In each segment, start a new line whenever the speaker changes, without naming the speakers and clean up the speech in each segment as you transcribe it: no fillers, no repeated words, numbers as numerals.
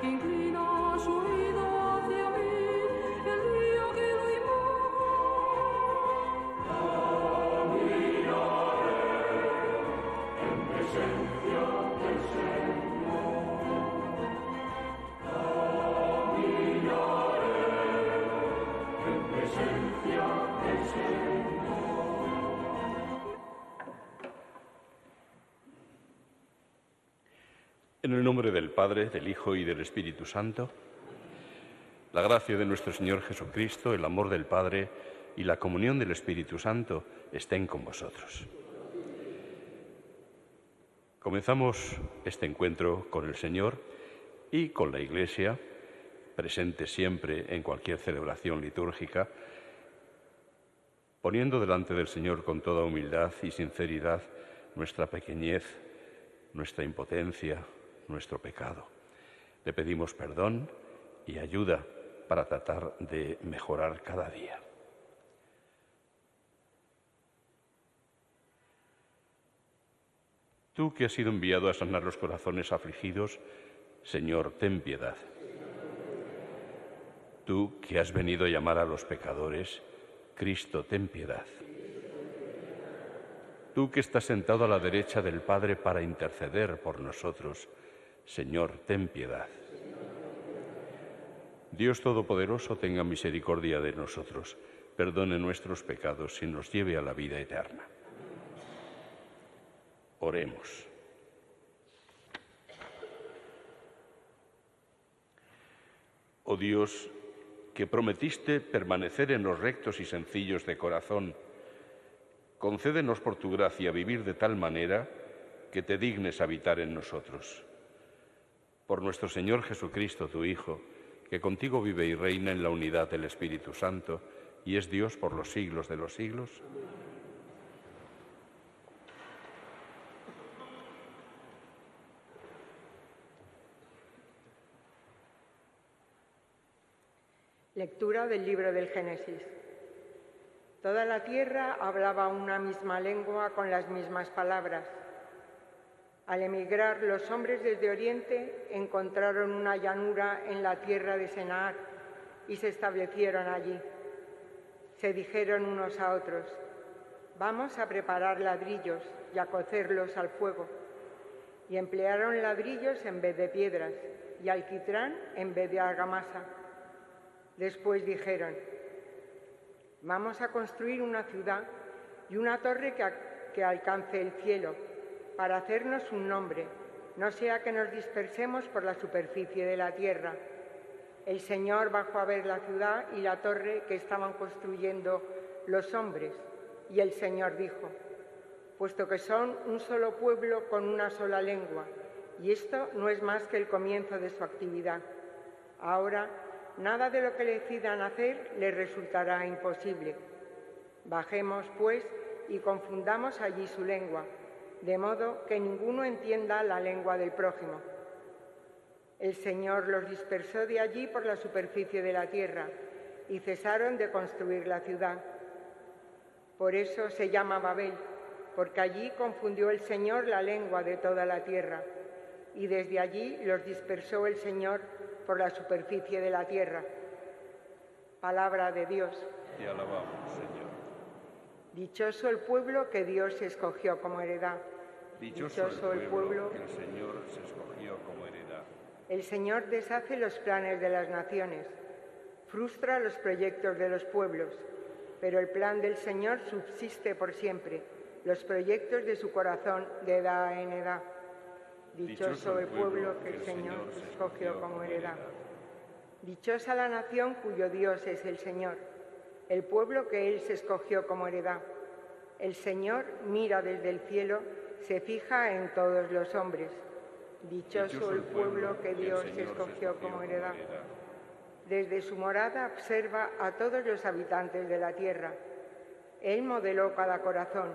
que inclina su oído hacia mí, el día que lo invoco. Caminaré en presencia del Señor. Caminaré en presencia del Señor.
En el nombre del Padre, del Hijo y del Espíritu Santo, la gracia de nuestro Señor Jesucristo, el amor del Padre y la comunión del Espíritu Santo estén con vosotros. Comenzamos este encuentro con el Señor y con la Iglesia, presente siempre en cualquier celebración litúrgica, poniendo delante del Señor con toda humildad y sinceridad nuestra pequeñez, nuestra impotencia, nuestro pecado. Le pedimos perdón y ayuda para tratar de mejorar cada día. Tú que has sido enviado a sanar los corazones afligidos, Señor, ten piedad. Tú que has venido a llamar a los pecadores, Cristo, ten piedad. Tú que estás sentado a la derecha del Padre para interceder por nosotros, Señor, ten piedad. Dios Todopoderoso, tenga misericordia de nosotros, perdone nuestros pecados y nos lleve a la vida eterna. Oremos. Oh Dios, que prometiste permanecer en los rectos y sencillos de corazón, concédenos por tu gracia vivir de tal manera que te dignes habitar en nosotros. Por nuestro Señor Jesucristo, tu Hijo, que contigo vive y reina en la unidad del Espíritu Santo y es Dios por los siglos de los siglos.
Lectura del libro del Génesis. Toda la tierra hablaba una misma lengua con las mismas palabras. Al emigrar los hombres desde Oriente encontraron una llanura en la tierra de Senaar y se establecieron allí. Se dijeron unos a otros: vamos a preparar ladrillos y a cocerlos al fuego. Y emplearon ladrillos en vez de piedras y alquitrán en vez de argamasa. Después dijeron: vamos a construir una ciudad y una torre que alcance el cielo, para hacernos un nombre, no sea que nos dispersemos por la superficie de la tierra. El Señor bajó a ver la ciudad y la torre que estaban construyendo los hombres, y el Señor dijo: puesto que son un solo pueblo con una sola lengua, y esto no es más que el comienzo de su actividad. Ahora, nada de lo que decidan hacer les resultará imposible. Bajemos, pues, y confundamos allí su lengua, de modo que ninguno entienda la lengua del prójimo. El Señor los dispersó de allí por la superficie de la tierra y cesaron de construir la ciudad. Por eso se llama Babel, porque allí confundió el Señor la lengua de toda la tierra, y desde allí los dispersó el Señor por la superficie de la tierra. Palabra de Dios.
Te alabamos, Señor.
Dichoso el pueblo que Dios escogió como heredad.
Dichoso el pueblo que el Señor se escogió como heredad.
El Señor deshace los planes de las naciones, frustra los proyectos de los pueblos, pero el plan del Señor subsiste por siempre, los proyectos de su corazón de edad en edad. Dichoso el pueblo que el Señor escogió como heredad. Dichosa la nación cuyo Dios es el Señor, el pueblo que Él se escogió como heredad. El Señor mira desde el cielo, se fija en todos los hombres. Dichoso el pueblo que Dios escogió como heredad. Desde su morada observa a todos los habitantes de la tierra. Él modeló cada corazón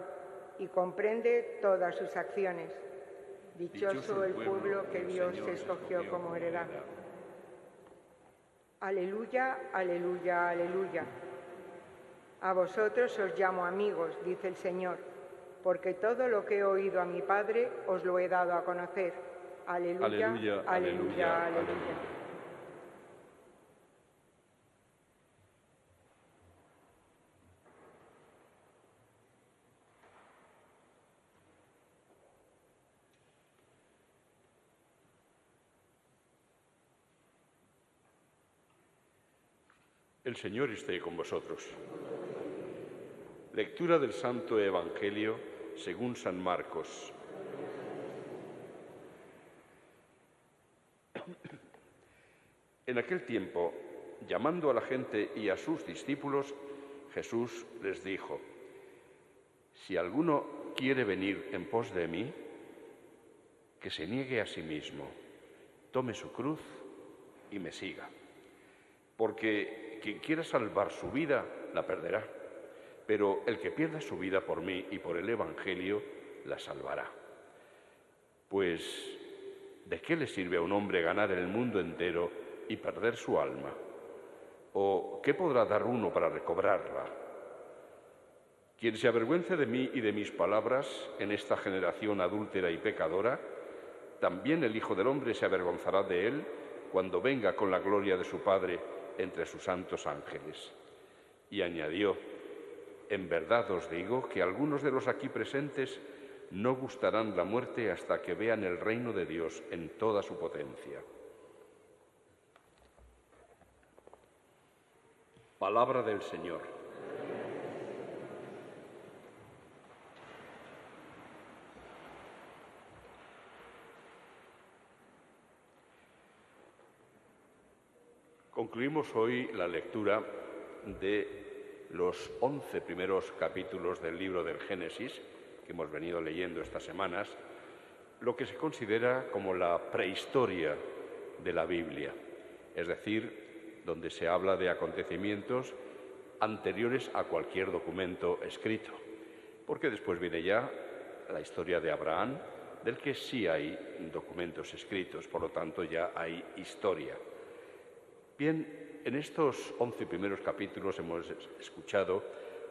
y comprende todas sus acciones. Dichoso el pueblo que Dios escogió como heredad. Aleluya, aleluya, aleluya. A vosotros os llamo amigos, dice el Señor, porque todo lo que he oído a mi Padre os lo he dado a conocer. Aleluya, aleluya, aleluya.
El Señor esté con vosotros. Lectura del Santo Evangelio según San Marcos. En aquel tiempo, llamando a la gente y a sus discípulos, Jesús les dijo: Si alguno quiere venir en pos de mí, que se niegue a sí mismo, tome su cruz y me siga. Porque quien quiera salvar su vida, la perderá. Pero el que pierda su vida por mí y por el Evangelio, la salvará. Pues, ¿de qué le sirve a un hombre ganar el mundo entero y perder su alma? ¿O qué podrá dar uno para recobrarla? Quien se avergüence de mí y de mis palabras en esta generación adúltera y pecadora, también el Hijo del Hombre se avergonzará de él cuando venga con la gloria de su Padre entre sus santos ángeles. Y añadió: En verdad os digo que algunos de los aquí presentes no gustarán la muerte hasta que vean el reino de Dios en toda su potencia. Palabra del Señor. Concluimos hoy la lectura de los 11 primeros capítulos del libro del Génesis, que hemos venido leyendo estas semanas, lo que se considera como la prehistoria de la Biblia, es decir, donde se habla de acontecimientos anteriores a cualquier documento escrito, porque después viene ya la historia de Abraham, del que sí hay documentos escritos, por lo tanto ya hay historia. Bien, en estos 11 primeros capítulos hemos escuchado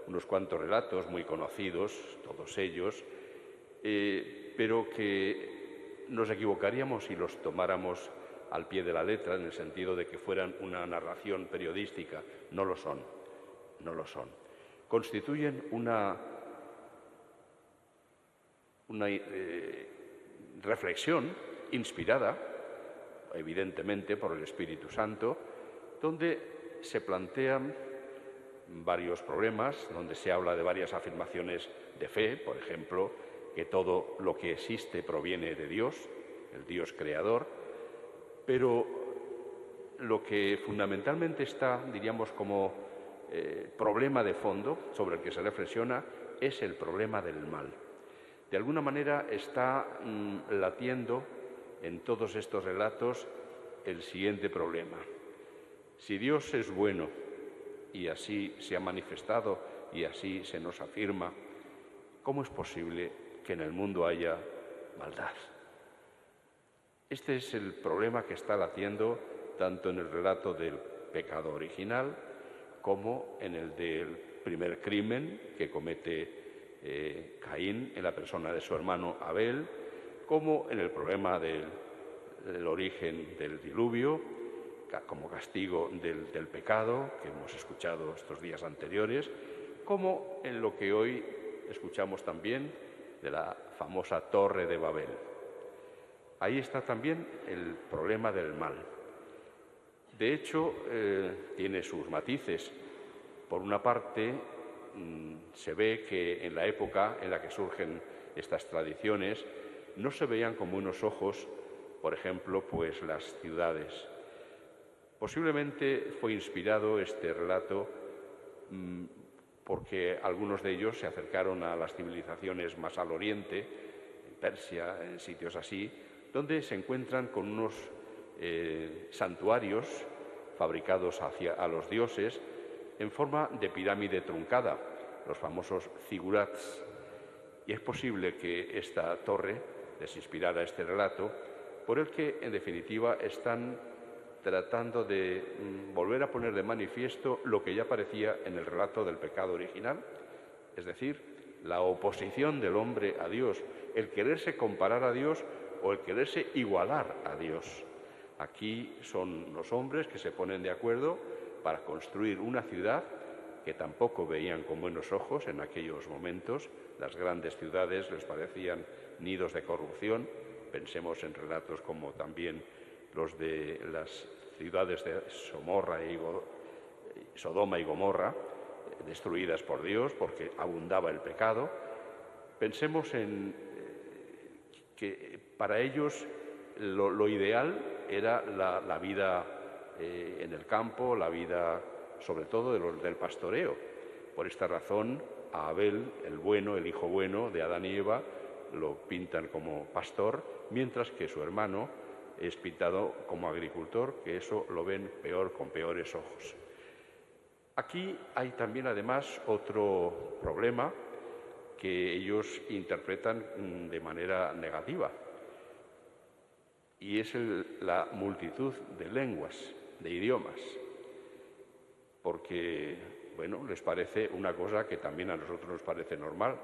unos cuantos relatos muy conocidos, todos ellos, pero que nos equivocaríamos si los tomáramos al pie de la letra, en el sentido de que fueran una narración periodística. No lo son, no lo son. Constituyen una reflexión inspirada, evidentemente, por el Espíritu Santo, donde se plantean varios problemas, donde se habla de varias afirmaciones de fe, por ejemplo, que todo lo que existe proviene de Dios, el Dios creador, pero lo que fundamentalmente está, diríamos, como problema de fondo sobre el que se reflexiona es el problema del mal. De alguna manera está latiendo en todos estos relatos el siguiente problema. Si Dios es bueno, y así se ha manifestado y así se nos afirma, ¿cómo es posible que en el mundo haya maldad? Este es el problema que está latiendo tanto en el relato del pecado original como en el del primer crimen que comete Caín en la persona de su hermano Abel, como en el problema del origen del diluvio, como castigo del pecado, que hemos escuchado estos días anteriores, como en lo que hoy escuchamos también de la famosa Torre de Babel. Ahí está también el problema del mal. De hecho, tiene sus matices. Por una parte, se ve que en la época en la que surgen estas tradiciones no se veían con buenos ojos, por ejemplo, pues las ciudades. Posiblemente fue inspirado este relato porque algunos de ellos se acercaron a las civilizaciones más al oriente, en Persia, en sitios así, donde se encuentran con unos santuarios fabricados a los dioses en forma de pirámide truncada, los famosos zigurats. Y es posible que esta torre les inspirara este relato, por el que, en definitiva, están tratando de volver a poner de manifiesto lo que ya aparecía en el relato del pecado original, es decir, la oposición del hombre a Dios, el quererse comparar a Dios o el quererse igualar a Dios. Aquí son los hombres que se ponen de acuerdo para construir una ciudad que tampoco veían con buenos ojos en aquellos momentos. Las grandes ciudades les parecían nidos de corrupción. Pensemos en relatos como también los de las ciudades de Somorra Sodoma y Gomorra, destruidas por Dios porque abundaba el pecado. Pensemos en que para ellos lo ideal era la vida en el campo, la vida sobre todo del pastoreo. Por esta razón, a Abel, el bueno, el hijo bueno de Adán y Eva, lo pintan como pastor, mientras que su hermano es pintado como agricultor, que eso lo ven peor, con peores ojos. Aquí hay también además otro problema que ellos interpretan de manera negativa, y es la multitud de lenguas, de idiomas, porque, bueno, les parece una cosa que también a nosotros nos parece normal.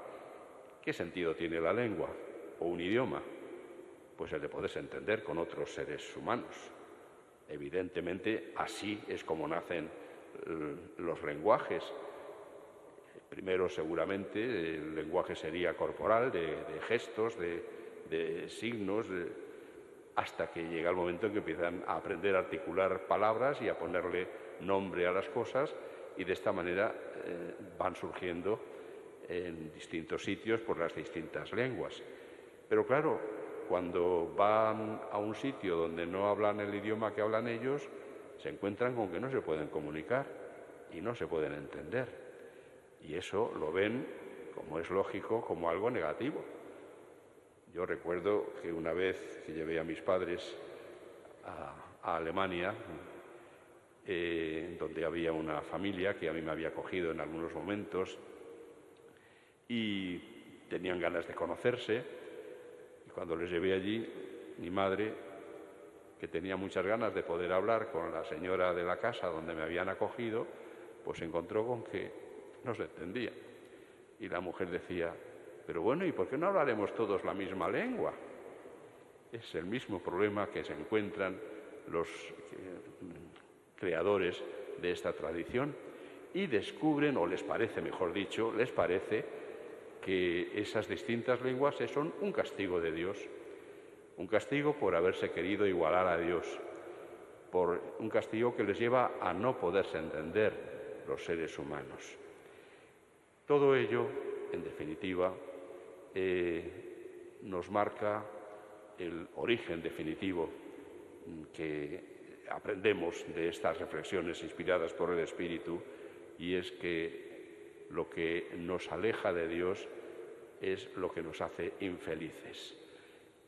¿Qué sentido tiene la lengua o un idioma? Pues el de poderse entender con otros seres humanos. Evidentemente, así es como nacen los lenguajes. Primero, seguramente, el lenguaje sería corporal, de gestos, de signos, hasta que llega el momento en que empiezan a aprender a articular palabras y a ponerle nombre a las cosas, y de esta manera van surgiendo en distintos sitios por las distintas lenguas. Pero claro, cuando van a un sitio donde no hablan el idioma que hablan ellos, se encuentran con que no se pueden comunicar y no se pueden entender. Y eso lo ven, como es lógico, como algo negativo. Yo recuerdo que una vez que llevé a mis padres a Alemania, donde había una familia que a mí me había acogido en algunos momentos y tenían ganas de conocerse, y cuando les llevé allí, mi madre, que tenía muchas ganas de poder hablar con la señora de la casa donde me habían acogido, pues se encontró con que no se entendía. Y la mujer decía: pero bueno, ¿y por qué no hablaremos todos la misma lengua? Es el mismo problema que se encuentran los creadores de esta tradición, y descubren, o les parece, mejor dicho, les parece que esas distintas lenguas son un castigo de Dios, un castigo por haberse querido igualar a Dios, por un castigo que les lleva a no poderse entender los seres humanos. Todo ello, en definitiva, nos marca el origen definitivo que aprendemos de estas reflexiones inspiradas por el Espíritu, y es que lo que nos aleja de Dios es lo que nos hace infelices.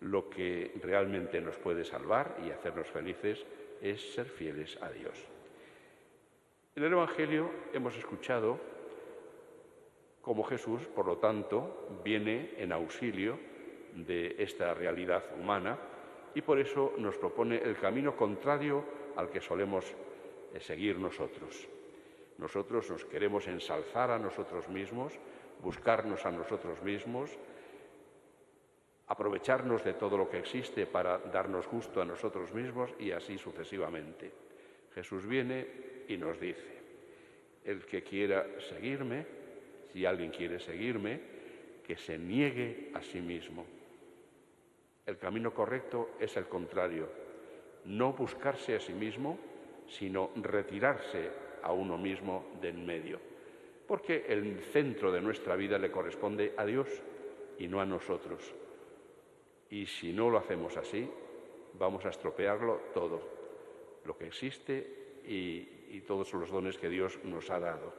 Lo que realmente nos puede salvar y hacernos felices es ser fieles a Dios. En el Evangelio hemos escuchado cómo Jesús, por lo tanto, viene en auxilio de esta realidad humana, y por eso nos propone el camino contrario al que solemos seguir nosotros. Nosotros nos queremos ensalzar a nosotros mismos, buscarnos a nosotros mismos, aprovecharnos de todo lo que existe para darnos gusto a nosotros mismos, y así sucesivamente. Jesús viene y nos dice: el que quiera seguirme, si alguien quiere seguirme, que se niegue a sí mismo. El camino correcto es el contrario: no buscarse a sí mismo, sino retirarse a uno mismo de en medio. Porque el centro de nuestra vida le corresponde a Dios y no a nosotros. Y si no lo hacemos así, vamos a estropearlo todo, lo que existe y todos los dones que Dios nos ha dado.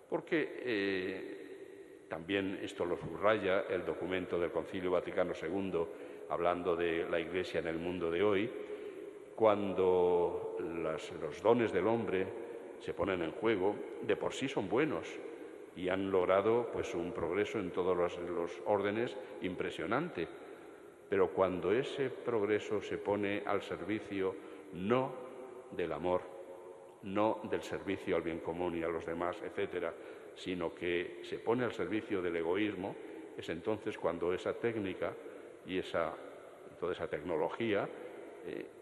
Porque también esto lo subraya el documento del Concilio Vaticano II, hablando de la Iglesia en el mundo de hoy, cuando los dones del hombre se ponen en juego, de por sí son buenos y han logrado pues un progreso en todos los órdenes impresionante. Pero cuando ese progreso se pone al servicio no del amor, no del servicio al bien común y a los demás, etcétera, sino que se pone al servicio del egoísmo, es entonces cuando esa técnica y toda esa tecnología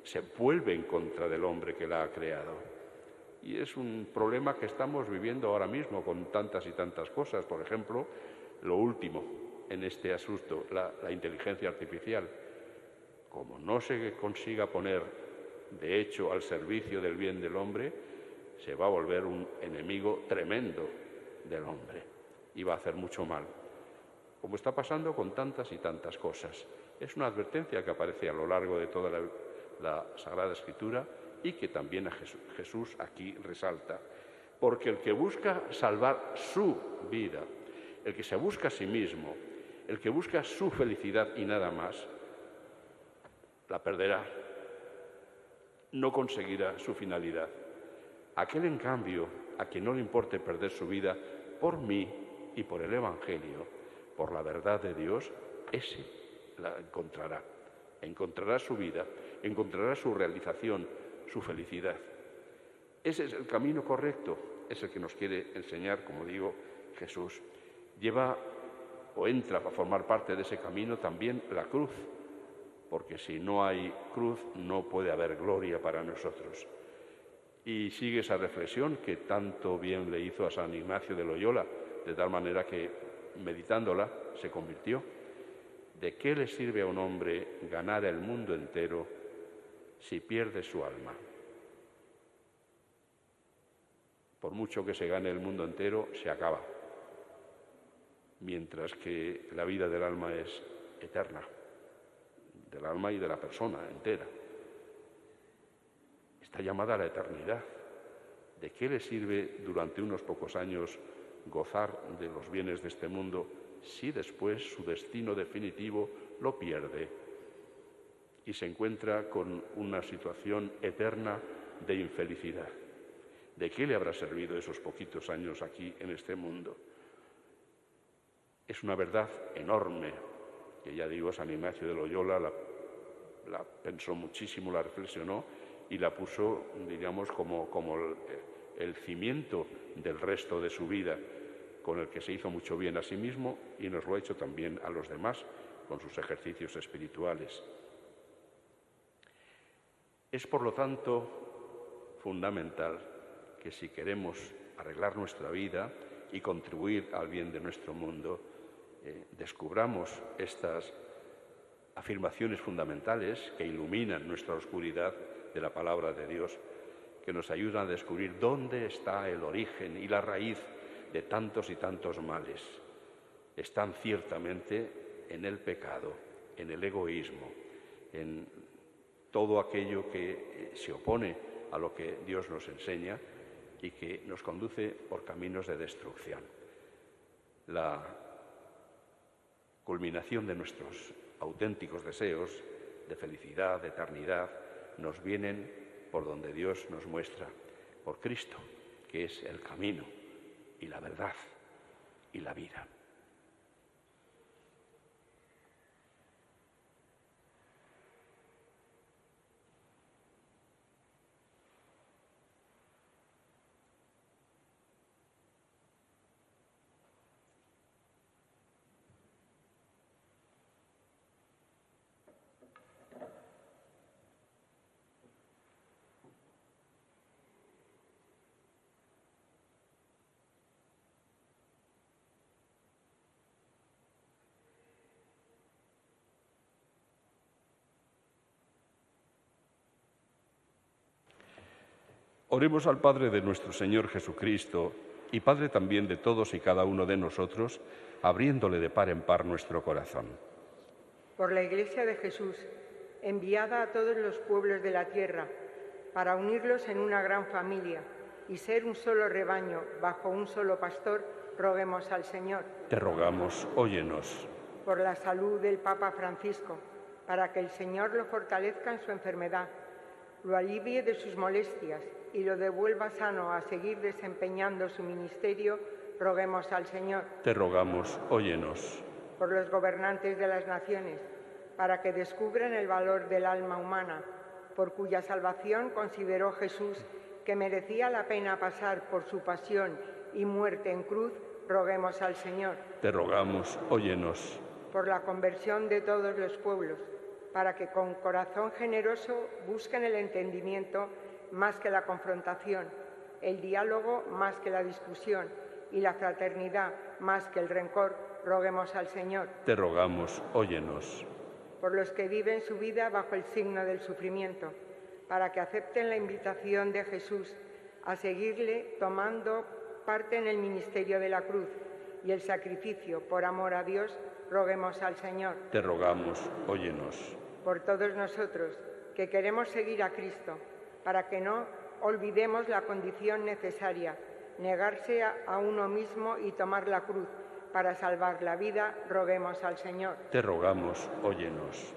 se vuelve en contra del hombre que la ha creado. Y es un problema que estamos viviendo ahora mismo con tantas y tantas cosas. Por ejemplo, lo último en este asunto, la inteligencia artificial. Como no se consiga poner, de hecho, al servicio del bien del hombre, se va a volver un enemigo tremendo del hombre y va a hacer mucho mal, como está pasando con tantas y tantas cosas. Es una advertencia que aparece a lo largo de toda la Sagrada Escritura y que también Jesús aquí resalta. Porque el que busca salvar su vida, el que se busca a sí mismo, el que busca su felicidad y nada más, la perderá. No conseguirá su finalidad. Aquel, en cambio, a quien no le importe perder su vida por mí y por el Evangelio, por la verdad de Dios, ese la encontrará. Encontrará su vida, encontrará su realización, su felicidad. Ese es el camino correcto, es el que nos quiere enseñar, como digo, Jesús. Lleva o entra a formar parte de ese camino también la cruz, porque si no hay cruz no puede haber gloria para nosotros. Y sigue esa reflexión que tanto bien le hizo a San Ignacio de Loyola, de tal manera que, meditándola, se convirtió. ¿De qué le sirve a un hombre ganar el mundo entero si pierde su alma? Por mucho que se gane el mundo entero, se acaba, mientras que la vida del alma es eterna, del alma y de la persona entera. Está llamada a la eternidad. ¿De qué le sirve durante unos pocos años gozar de los bienes de este mundo si después su destino definitivo lo pierde y se encuentra con una situación eterna de infelicidad? ¿De qué le habrá servido esos poquitos años aquí en este mundo? Es una verdad enorme, que ya digo, San Ignacio de Loyola la pensó muchísimo, la reflexionó y la puso, diríamos, como el cimiento del resto de su vida, con el que se hizo mucho bien a sí mismo y nos lo ha hecho también a los demás con sus ejercicios espirituales. Es, por lo tanto, fundamental que si queremos arreglar nuestra vida y contribuir al bien de nuestro mundo, descubramos estas afirmaciones fundamentales que iluminan nuestra oscuridad de la palabra de Dios, que nos ayudan a descubrir dónde está el origen y la raíz de tantos y tantos males. Están ciertamente en el pecado, en el egoísmo, en todo aquello que se opone a lo que Dios nos enseña y que nos conduce por caminos de destrucción. La culminación de nuestros auténticos deseos de felicidad, de eternidad, nos vienen por donde Dios nos muestra, por Cristo, que es el camino y la verdad y la vida. Oremos al Padre de nuestro Señor Jesucristo y Padre también de todos y cada uno de nosotros, abriéndole de par en par nuestro corazón.
Por la Iglesia de Jesús, enviada a todos los pueblos de la tierra, para unirlos en una gran familia y ser un solo rebaño bajo un solo pastor, roguemos al Señor.
Te rogamos, óyenos.
Por la salud del Papa Francisco, para que el Señor lo fortalezca en su enfermedad, lo alivie de sus molestias y lo devuelva sano a seguir desempeñando su ministerio, roguemos al Señor.
Te rogamos, óyenos.
Por los gobernantes de las naciones, para que descubran el valor del alma humana, por cuya salvación consideró Jesús que merecía la pena pasar por su pasión y muerte en cruz, roguemos al Señor.
Te rogamos, óyenos.
Por la conversión de todos los pueblos, para que con corazón generoso busquen el entendimiento más que la confrontación, el diálogo más que la discusión y la fraternidad más que el rencor, roguemos al Señor.
Te rogamos, óyenos.
Por los que viven su vida bajo el signo del sufrimiento, para que acepten la invitación de Jesús a seguirle tomando parte en el ministerio de la cruz y el sacrificio por amor a Dios, roguemos al Señor.
Te rogamos, óyenos.
Por todos nosotros, que queremos seguir a Cristo, para que no olvidemos la condición necesaria, negarse a uno mismo y tomar la cruz para salvar la vida, roguemos al Señor.
Te rogamos, óyenos.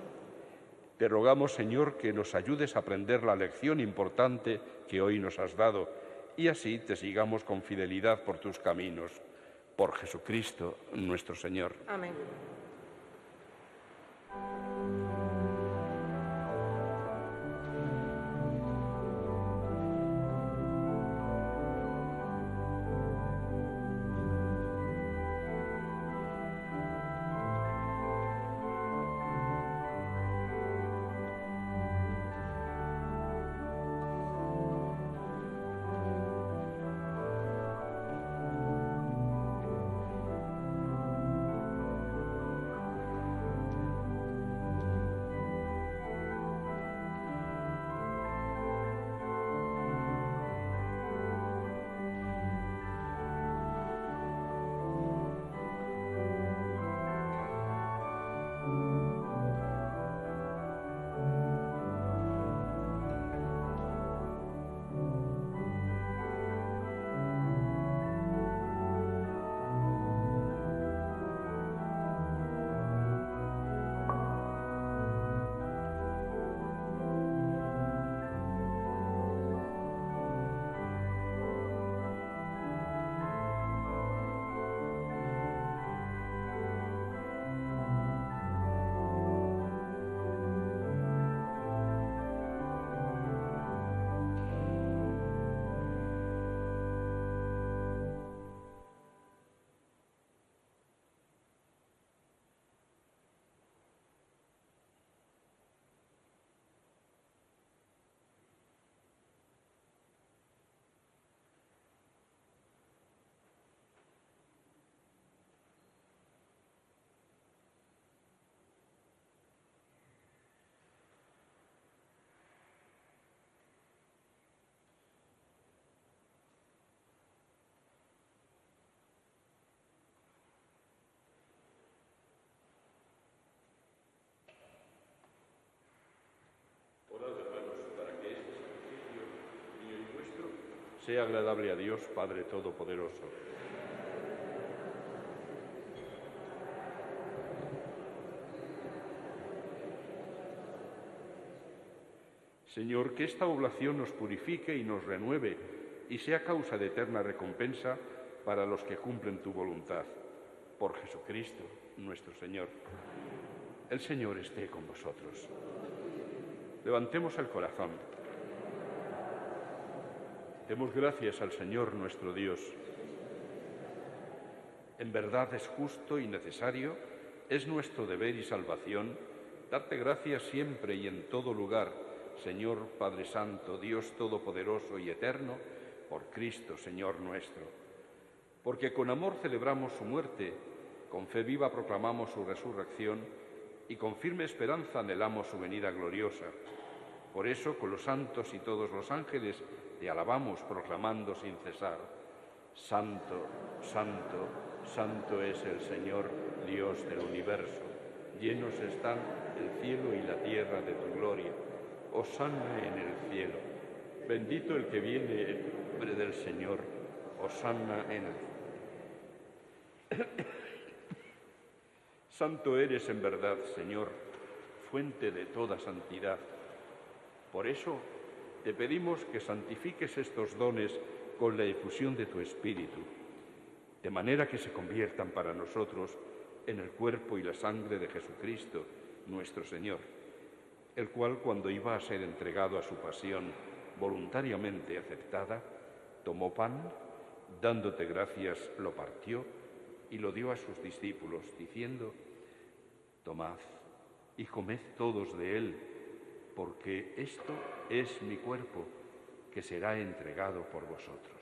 Te rogamos, Señor, que nos ayudes a aprender la lección importante que hoy nos has dado y así te sigamos con fidelidad por tus caminos. Por Jesucristo, nuestro Señor.
Amén.
Sea agradable a Dios, Padre Todopoderoso. Señor, que esta oblación nos purifique y nos renueve y sea causa de eterna recompensa para los que cumplen tu voluntad. Por Jesucristo, nuestro Señor. El Señor esté con vosotros. Levantemos el corazón. Demos gracias al Señor nuestro Dios. En verdad es justo y necesario, es nuestro deber y salvación, darte gracias siempre y en todo lugar, Señor Padre Santo, Dios Todopoderoso y Eterno, por Cristo, Señor nuestro. Porque con amor celebramos su muerte, con fe viva proclamamos su resurrección y con firme esperanza anhelamos su venida gloriosa. Por eso, con los santos y todos los ángeles, te alabamos proclamando sin cesar: Santo, Santo, Santo es el Señor, Dios del universo. Llenos están el cielo y la tierra de tu gloria. Hosana en el cielo. Bendito el que viene en nombre del Señor. Hosana en el cielo. Santo eres en verdad, Señor, fuente de toda santidad. Por eso te pedimos que santifiques estos dones con la efusión de tu Espíritu, de manera que se conviertan para nosotros en el cuerpo y la sangre de Jesucristo, nuestro Señor, el cual, cuando iba a ser entregado a su pasión voluntariamente aceptada, tomó pan, dándote gracias, lo partió y lo dio a sus discípulos, diciendo: Tomad y comed todos de él, porque esto es mi cuerpo, que será entregado por vosotros.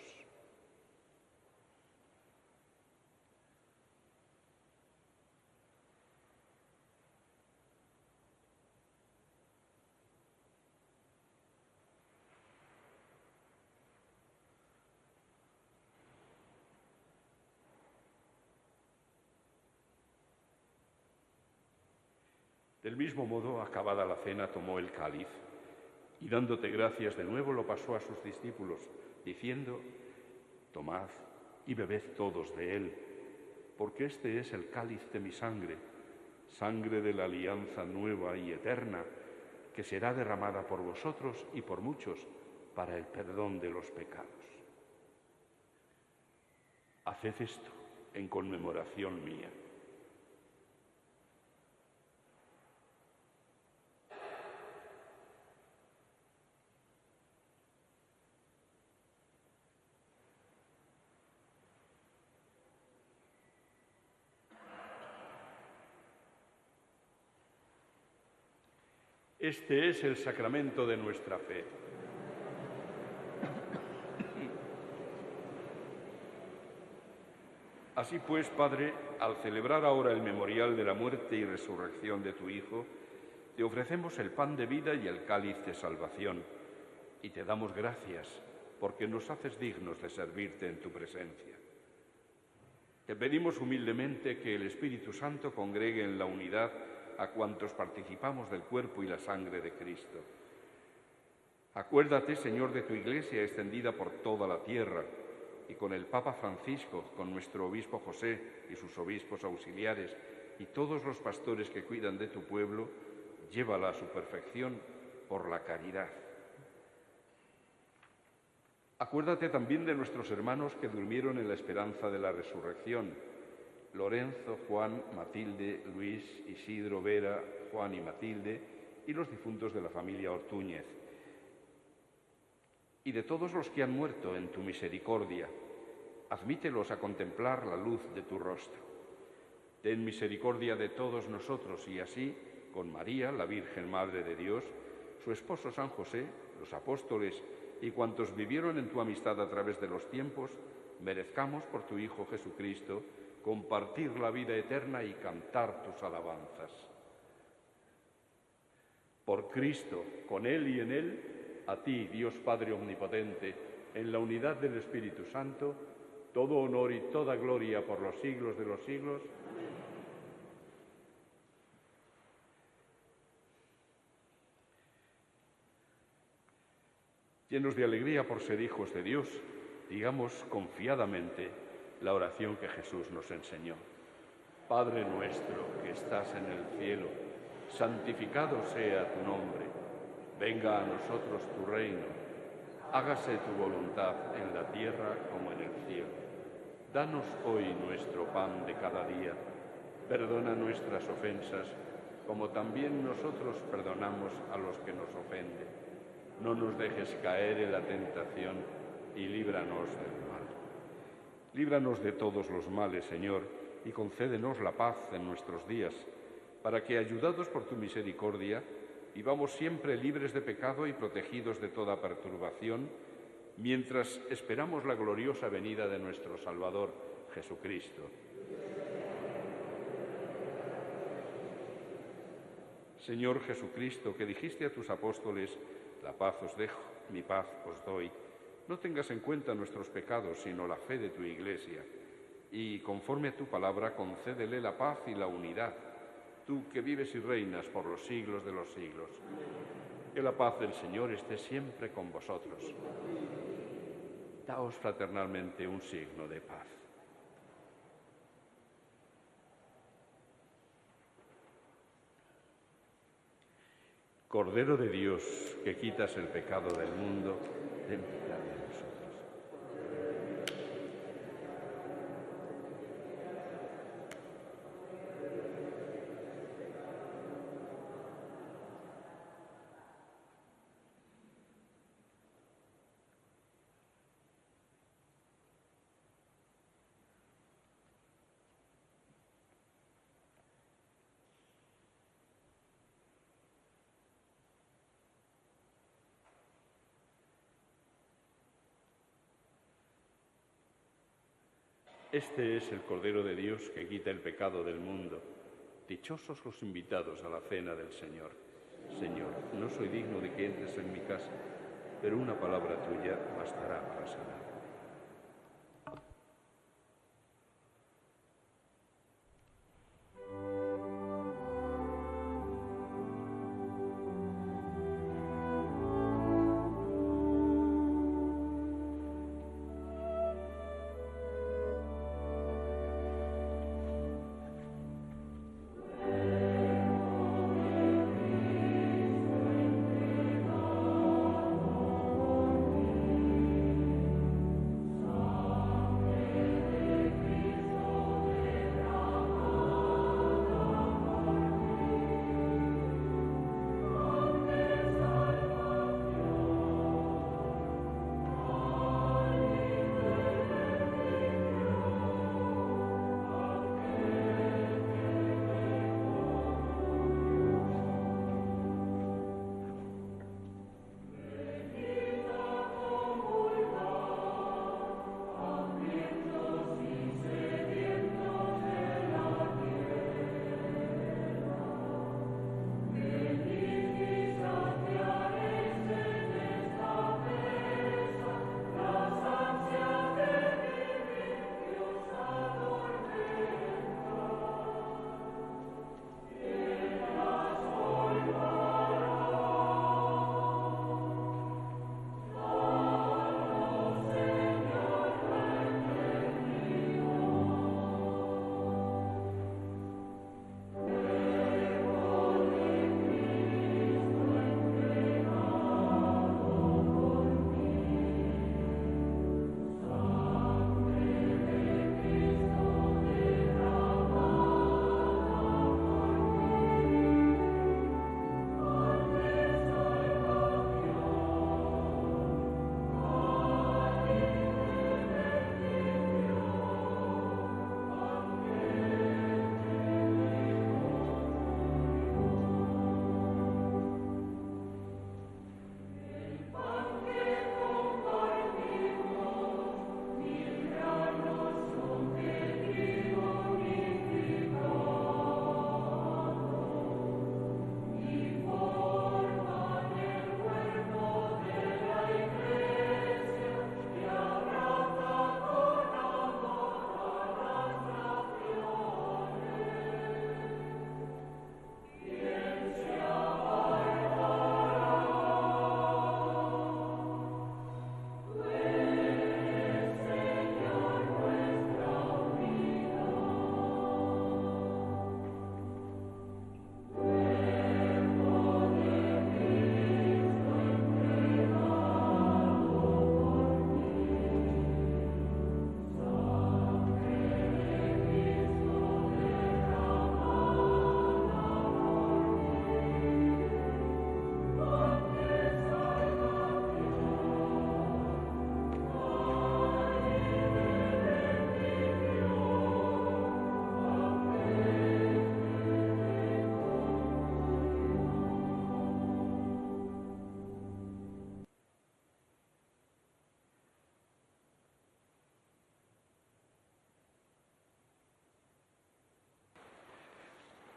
Del mismo modo, acabada la cena, tomó el cáliz y dándote gracias de nuevo lo pasó a sus discípulos, diciendo: tomad y bebed todos de él, porque este es el cáliz de mi sangre, sangre de la alianza nueva y eterna, que será derramada por vosotros y por muchos para el perdón de los pecados. Haced esto en conmemoración mía. Este es el sacramento de nuestra fe. Así pues, Padre, al celebrar ahora el memorial de la muerte y resurrección de tu Hijo, te ofrecemos el pan de vida y el cáliz de salvación, y te damos gracias porque nos haces dignos de servirte en tu presencia. Te pedimos humildemente que el Espíritu Santo congregue en la unidad a cuantos participamos del cuerpo y la sangre de Cristo. Acuérdate, Señor, de tu Iglesia extendida por toda la tierra, y con el Papa Francisco, con nuestro obispo José y sus obispos auxiliares, y todos los pastores que cuidan de tu pueblo, llévala a su perfección por la caridad. Acuérdate también de nuestros hermanos que durmieron en la esperanza de la resurrección: Lorenzo, Juan, Matilde, Luis, Isidro, Vera, Juan y Matilde, y los difuntos de la familia Ortúñez. Y de todos los que han muerto en tu misericordia, admítelos a contemplar la luz de tu rostro. Ten misericordia de todos nosotros y así, con María, la Virgen Madre de Dios, su esposo San José, los apóstoles y cuantos vivieron en tu amistad a través de los tiempos, merezcamos por tu Hijo Jesucristo compartir la vida eterna y cantar tus alabanzas. Por Cristo, con Él y en Él, a ti, Dios Padre Omnipotente, en la unidad del Espíritu Santo, todo honor y toda gloria por los siglos de los siglos. Llenos de alegría por ser hijos de Dios, digamos confiadamente la oración que Jesús nos enseñó. Padre nuestro que estás en el cielo, santificado sea tu nombre. Venga a nosotros tu reino. Hágase tu voluntad en la tierra como en el cielo. Danos hoy nuestro pan de cada día. Perdona nuestras ofensas, como también nosotros perdonamos a los que nos ofenden. No nos dejes caer en la tentación y líbranos del mal. Líbranos de todos los males, Señor, y concédenos la paz en nuestros días, para que, ayudados por tu misericordia, vivamos siempre libres de pecado y protegidos de toda perturbación, mientras esperamos la gloriosa venida de nuestro Salvador, Jesucristo. Señor Jesucristo, que dijiste a tus apóstoles: la paz os dejo, mi paz os doy, no tengas en cuenta nuestros pecados, sino la fe de tu Iglesia, y conforme a tu palabra concédele la paz y la unidad, tú que vives y reinas por los siglos de los siglos. Que la paz del Señor esté siempre con vosotros. Daos fraternalmente un signo de paz. Cordero de Dios, que quitas el pecado del mundo, ten piedad de nosotros. Este es el Cordero de Dios que quita el pecado del mundo. Dichosos los invitados a la cena del Señor. Señor, no soy digno de que entres en mi casa, pero una palabra tuya bastará para sanar.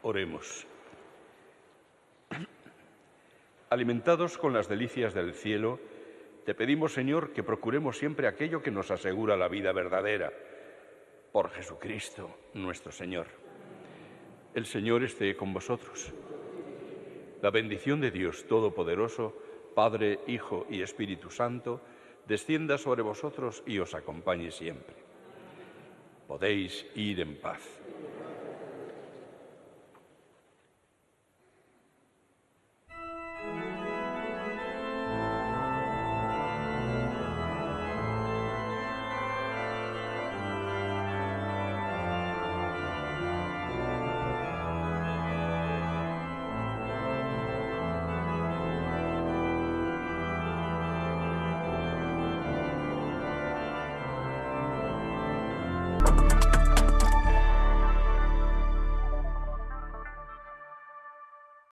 Oremos. Alimentados con las delicias del cielo, te pedimos, Señor, que procuremos siempre aquello que nos asegura la vida verdadera. Por Jesucristo, nuestro Señor. El Señor esté con vosotros. La bendición de Dios Todopoderoso, Padre, Hijo y Espíritu Santo, descienda sobre vosotros y os acompañe siempre. Podéis ir en paz.